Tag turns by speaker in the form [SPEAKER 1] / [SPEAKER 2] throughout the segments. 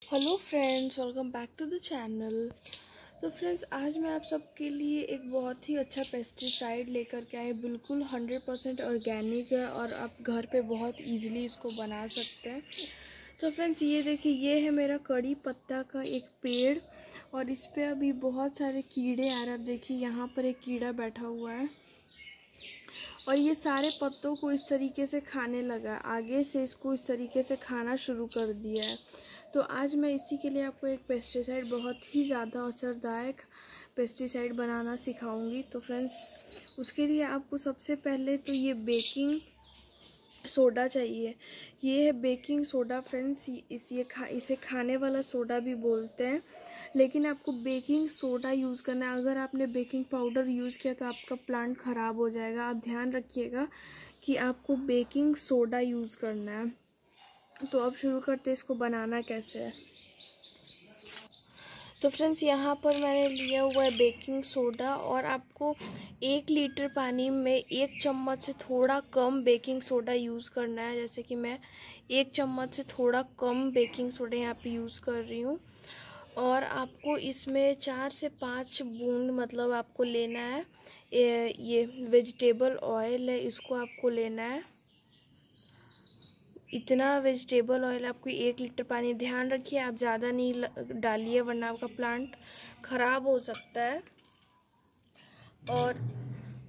[SPEAKER 1] Hello friends, welcome back to the channel. तो friends, आज मैं आप सबके लिए एक बहुत ही अच्छा पेस्टिसाइड लेकर के आई। बिल्कुल 100% ऑर्गेनिक है और आप घर पे बहुत इजीली इसको बना सकते हैं। तो फ्रेंड्स, ये देखिए, ये है मेरा कड़ी पत्ता का एक पेड़ और इस पर अभी बहुत सारे कीड़े आ रहे हैं। आप देखिए, यहाँ पर एक कीड़ा बैठा हुआ है और ये सारे पत्तों को इस तरीके से खाने लगा। आगे से इसको इस तरीके से खाना शुरू कर दिया है। तो आज मैं इसी के लिए आपको एक पेस्टिसाइड, बहुत ही ज़्यादा असरदायक पेस्टिसाइड बनाना सिखाऊंगी। तो फ्रेंड्स, उसके लिए आपको सबसे पहले तो ये बेकिंग सोडा चाहिए। ये है बेकिंग सोडा फ्रेंड्स। इसे खाने वाला सोडा भी बोलते हैं, लेकिन आपको बेकिंग सोडा यूज़ करना है। अगर आपने बेकिंग पाउडर यूज़ किया तो आपका प्लांट ख़राब हो जाएगा। आप ध्यान रखिएगा कि आपको बेकिंग सोडा यूज़ करना है। तो अब शुरू करते हैं इसको बनाना कैसे है। तो फ्रेंड्स, यहाँ पर मैंने लिया हुआ है बेकिंग सोडा और आपको 1 लीटर पानी में 1 चम्मच से थोड़ा कम बेकिंग सोडा यूज़ करना है। जैसे कि मैं 1 चम्मच से थोड़ा कम बेकिंग सोडा यहाँ पे यूज़ कर रही हूँ। और आपको इसमें 4 से 5 बूंद मतलब आपको लेना है ये वेजिटेबल ऑयल है, इसको आपको लेना है। इतना वेजिटेबल ऑयल आपको 1 लीटर पानी। ध्यान रखिए आप ज़्यादा नहीं डालिए, वरना आपका प्लांट ख़राब हो सकता है।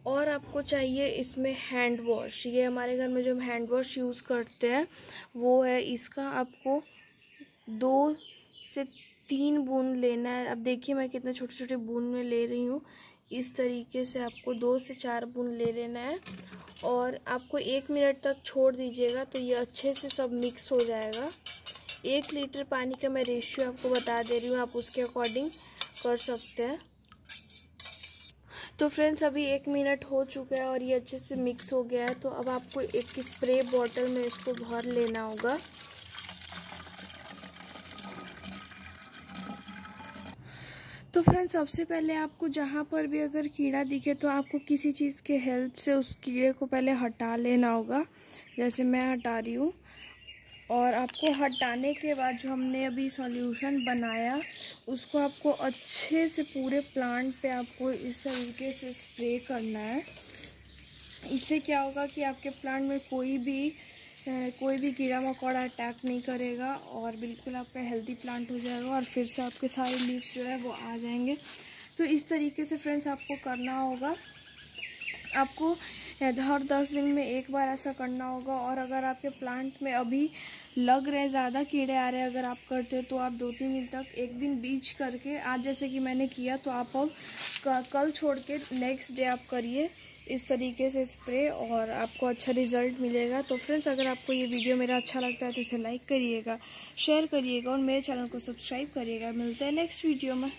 [SPEAKER 1] और आपको चाहिए इसमें हैंड वॉश। ये हमारे घर में जो हम हैंड वॉश यूज़ करते हैं वो है। इसका आपको 2 से 3 बूंद लेना है। अब देखिए मैं कितने छोटे छोटे बूंद में ले रही हूँ। इस तरीके से आपको 2 से 4 बूंद ले लेना है और आपको 1 मिनट तक छोड़ दीजिएगा तो ये अच्छे से सब मिक्स हो जाएगा। 1 लीटर पानी का मैं रेशियो आपको बता दे रही हूँ, आप उसके अकॉर्डिंग कर सकते हैं। तो फ्रेंड्स, अभी 1 मिनट हो चुका है और ये अच्छे से मिक्स हो गया है। तो अब आपको एक स्प्रे बॉटल में इसको भर लेना होगा। तो फ्रेंड्स, सबसे पहले आपको जहाँ पर भी अगर कीड़ा दिखे तो आपको किसी चीज़ के हेल्प से उस कीड़े को पहले हटा लेना होगा, जैसे मैं हटा रही हूँ। और आपको हटाने के बाद जो हमने अभी सॉल्यूशन बनाया उसको आपको अच्छे से पूरे प्लांट पे आपको इस तरीके से स्प्रे करना है। इससे क्या होगा कि आपके प्लांट में कोई भी कीड़ा मकोड़ा अटैक नहीं करेगा और बिल्कुल आपका हेल्दी प्लांट हो जाएगा और फिर से आपके सारे लीव्स जो है वो आ जाएंगे। तो इस तरीके से फ्रेंड्स आपको करना होगा। आपको हर 10 दिन में एक बार ऐसा करना होगा। और अगर आपके प्लांट में अभी लग रहे ज़्यादा कीड़े आ रहे हैं, अगर आप करते हो तो आप 2-3 दिन तक एक दिन बीच करके, आज जैसे कि मैंने किया, तो आप अब कल छोड़ के नेक्स्ट डे आप करिए इस तरीके से स्प्रे और आपको अच्छा रिज़ल्ट मिलेगा। तो फ्रेंड्स, अगर आपको ये वीडियो मेरा अच्छा लगता है तो इसे लाइक करिएगा, शेयर करिएगा और मेरे चैनल को सब्सक्राइब करिएगा। मिलते हैं नेक्स्ट वीडियो में।